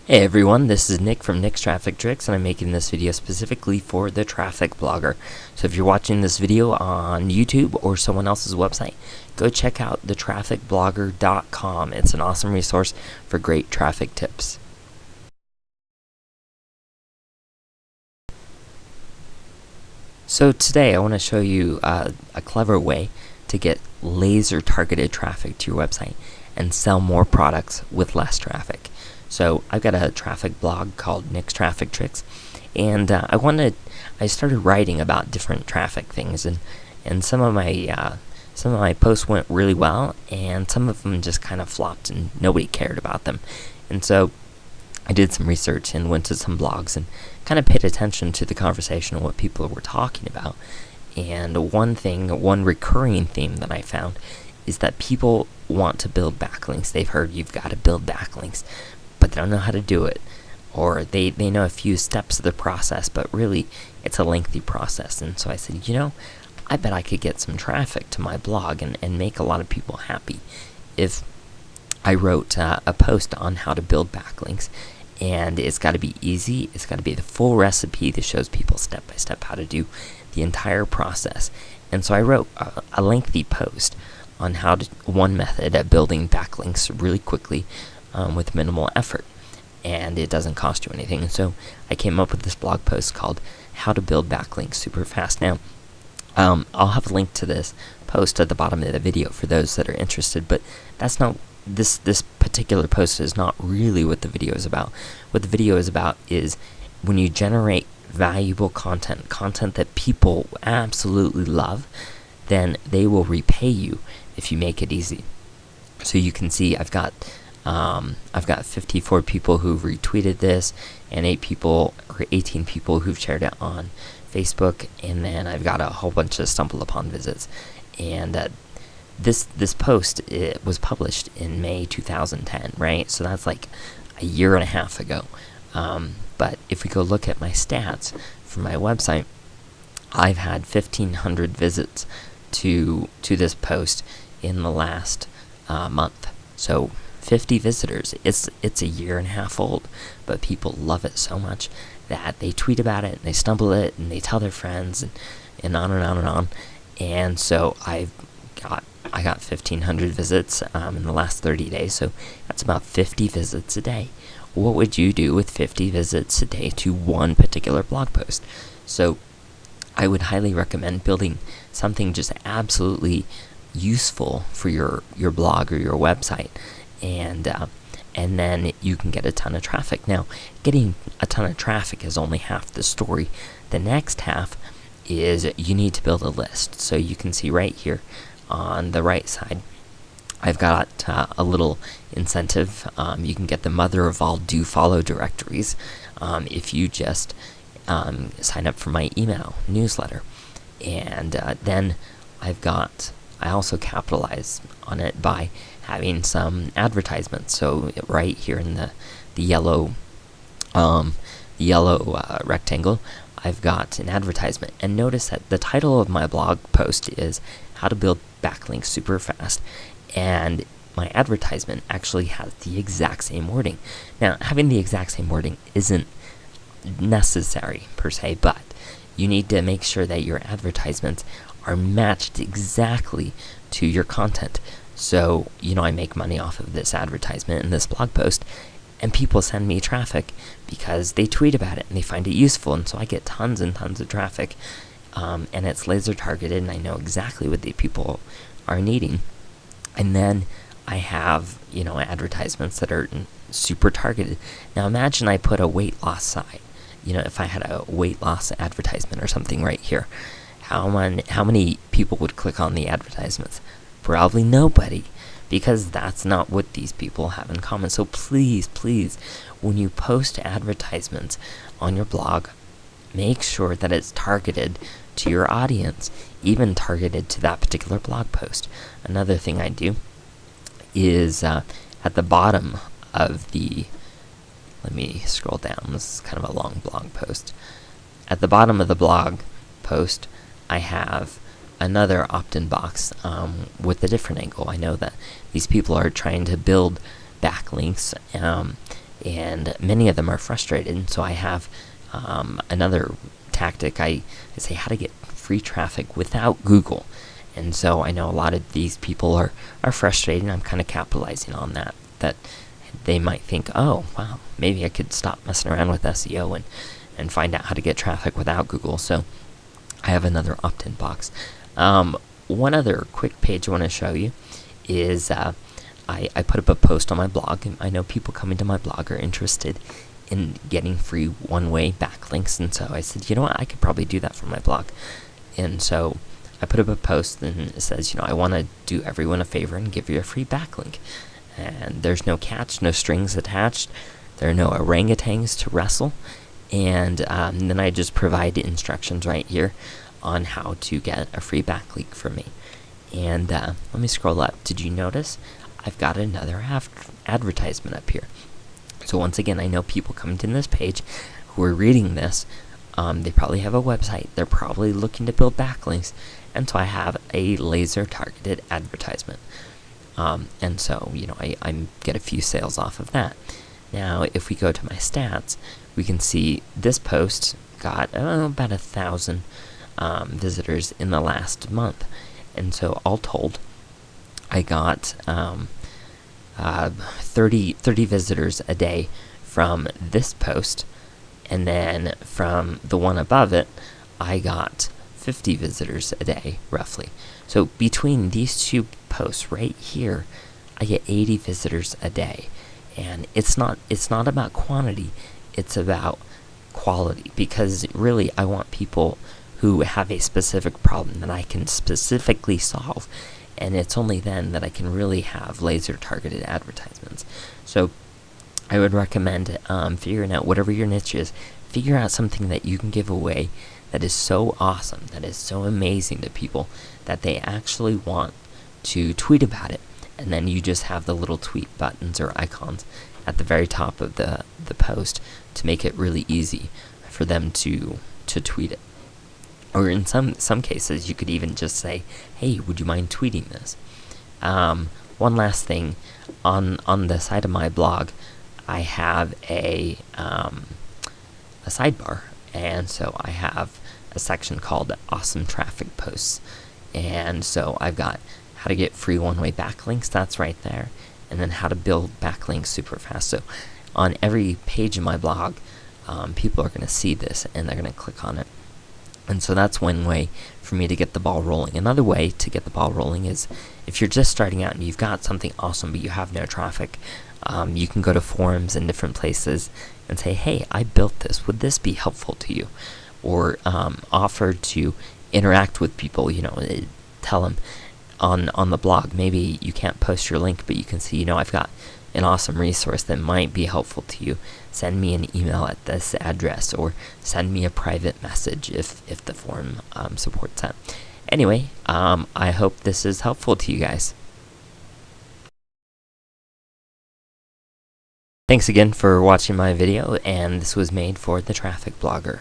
Hey everyone, this is Nick from Nick's Traffic Tricks, and I'm making this video specifically for the traffic blogger. So if you're watching this video on YouTube or someone else's website, go check out thetrafficblogger.com. It's an awesome resource for great traffic tips. So today I want to show you a clever way to get laser targeted traffic to your website and sell more products with less traffic. So I've got a traffic blog called Nick's Traffic Tricks, and I started writing about different traffic things, and some of my posts went really well, and some of them just kind of flopped and nobody cared about them. And so I did some research and went to some blogs and kind of paid attention to the conversation and what people were talking about. And one recurring theme that I found is that people want to build backlinks. They've heard you've got to build backlinks, but they don't know how to do it, or they know a few steps of the process, but really it's a lengthy process. And so I said, I bet I could get some traffic to my blog and make a lot of people happy if I wrote a post on how to build backlinks. And it's got to be easy. It's got to be the full recipe that shows people step by step how to do the entire process. And so I wrote a lengthy post on one method at building backlinks really quickly with minimal effort, and it doesn't cost you anything. And so I came up with this blog post called How to Build Backlinks Super Fast. Now, I'll have a link to this post at the bottom of the video for those that are interested, but that's not this particular post is not really what the video is about. What the video is about is when you generate valuable content that people absolutely love, then they will repay you if you make it easy. So you can see I've got 54 people who've retweeted this, and 18 people who've shared it on Facebook, and then I've got a whole bunch of stumble upon visits. And this post, it was published in May 2010, right? So that's like a year and a half ago. But if we go look at my stats from my website, I've had 1,500 visits to this post in the last month. So 50 visitors. It's a year and a half old, but people love it so much that they tweet about it and they stumble it and they tell their friends and on and on and on. And so I got 1,500 visits in the last 30 days. So that's about 50 visits a day. What would you do with 50 visits a day to one particular blog post? So I would highly recommend building something just absolutely useful for your blog or your website, and then you can get a ton of traffic. Now, getting a ton of traffic is only half the story. The next half is you need to build a list. So you can see right here on the right side, I've got a little incentive. You can get the mother of all do follow directories if you just sign up for my email newsletter. And then I also capitalize on it by having some advertisements. So right here in the yellow rectangle, I've got an advertisement. And notice that the title of my blog post is How to Build Backlinks Super Fast, and my advertisement actually has the exact same wording. Now, having the exact same wording isn't necessary per se, but you need to make sure that your advertisements are matched exactly to your content. So, I make money off of this advertisement and this blog post, and people send me traffic because they tweet about it and they find it useful, and so I get tons and tons of traffic, and it's laser targeted, and I know exactly what the people are needing. And then I have, advertisements that are super targeted. Now imagine I put a weight loss site. If I had a weight loss advertisement or something right here, how many people would click on the advertisements? Probably nobody, because that's not what these people have in common. So please, when you post advertisements on your blog, make sure that it's targeted to your audience, even targeted to that particular blog post. Another thing I do is at the bottom of let me scroll down. This is kind of a long blog post. At the bottom of the blog post, I have another opt-in box with a different angle. I know that these people are trying to build backlinks, and many of them are frustrated. And so I have another tactic. I say how to get free traffic without Google. And so I know a lot of these people are frustrated, and I'm kind of capitalizing on that. That they might think, oh, wow, maybe I could stop messing around with SEO and find out how to get traffic without Google. So I have another opt-in box. One other quick page I want to show you is I put up a post on my blog, and I know people coming to my blog are interested in getting free one-way backlinks, and so I said, you know what, I could probably do that for my blog. And so I put up a post, and it says, I want to do everyone a favor and give you a free backlink. And there's no catch, no strings attached. There are no orangutans to wrestle. And then I just provide instructions right here on how to get a free backlink from me. And let me scroll up. Did you notice I've got another advertisement up here? So once again, I know people coming to this page who are reading this, they probably have a website. They're probably looking to build backlinks. And so I have a laser targeted advertisement. And so, I get a few sales off of that. Now, if we go to my stats, we can see this post got about 1,000 visitors in the last month. And so, all told, I got 30 visitors a day from this post. And then from the one above it, I got 50 visitors a day, roughly. So between these two posts right here, I get 80 visitors a day. And it's not about quantity, it's about quality, because really I want people who have a specific problem that I can specifically solve, and it's only then that I can really have laser targeted advertisements. So I would recommend figuring out whatever your niche is, figure out something that you can give away that is so awesome, that is so amazing to people that they actually want to tweet about it. And then you just have the little tweet buttons or icons at the very top of the post to make it really easy for them to tweet it. Or in some cases, you could even just say, hey, would you mind tweeting this? One last thing, on the side of my blog, I have a sidebar, and so I have a section called Awesome Traffic Posts. And so I've got how to get free one-way backlinks, that's right there, and then how to build backlinks super fast. So on every page of my blog, people are going to see this, and they're going to click on it. And so that's one way for me to get the ball rolling. Another way to get the ball rolling is if you're just starting out and you've got something awesome but you have no traffic, you can go to forums and different places and say, hey, I built this. Would this be helpful to you? Or offer to interact with people, tell them on the blog, maybe you can't post your link, but you can see, I've got an awesome resource that might be helpful to you. Send me an email at this address, or send me a private message if the forum supports that. Anyway, I hope this is helpful to you guys. Thanks again for watching my video, and this was made for The Traffic Blogger.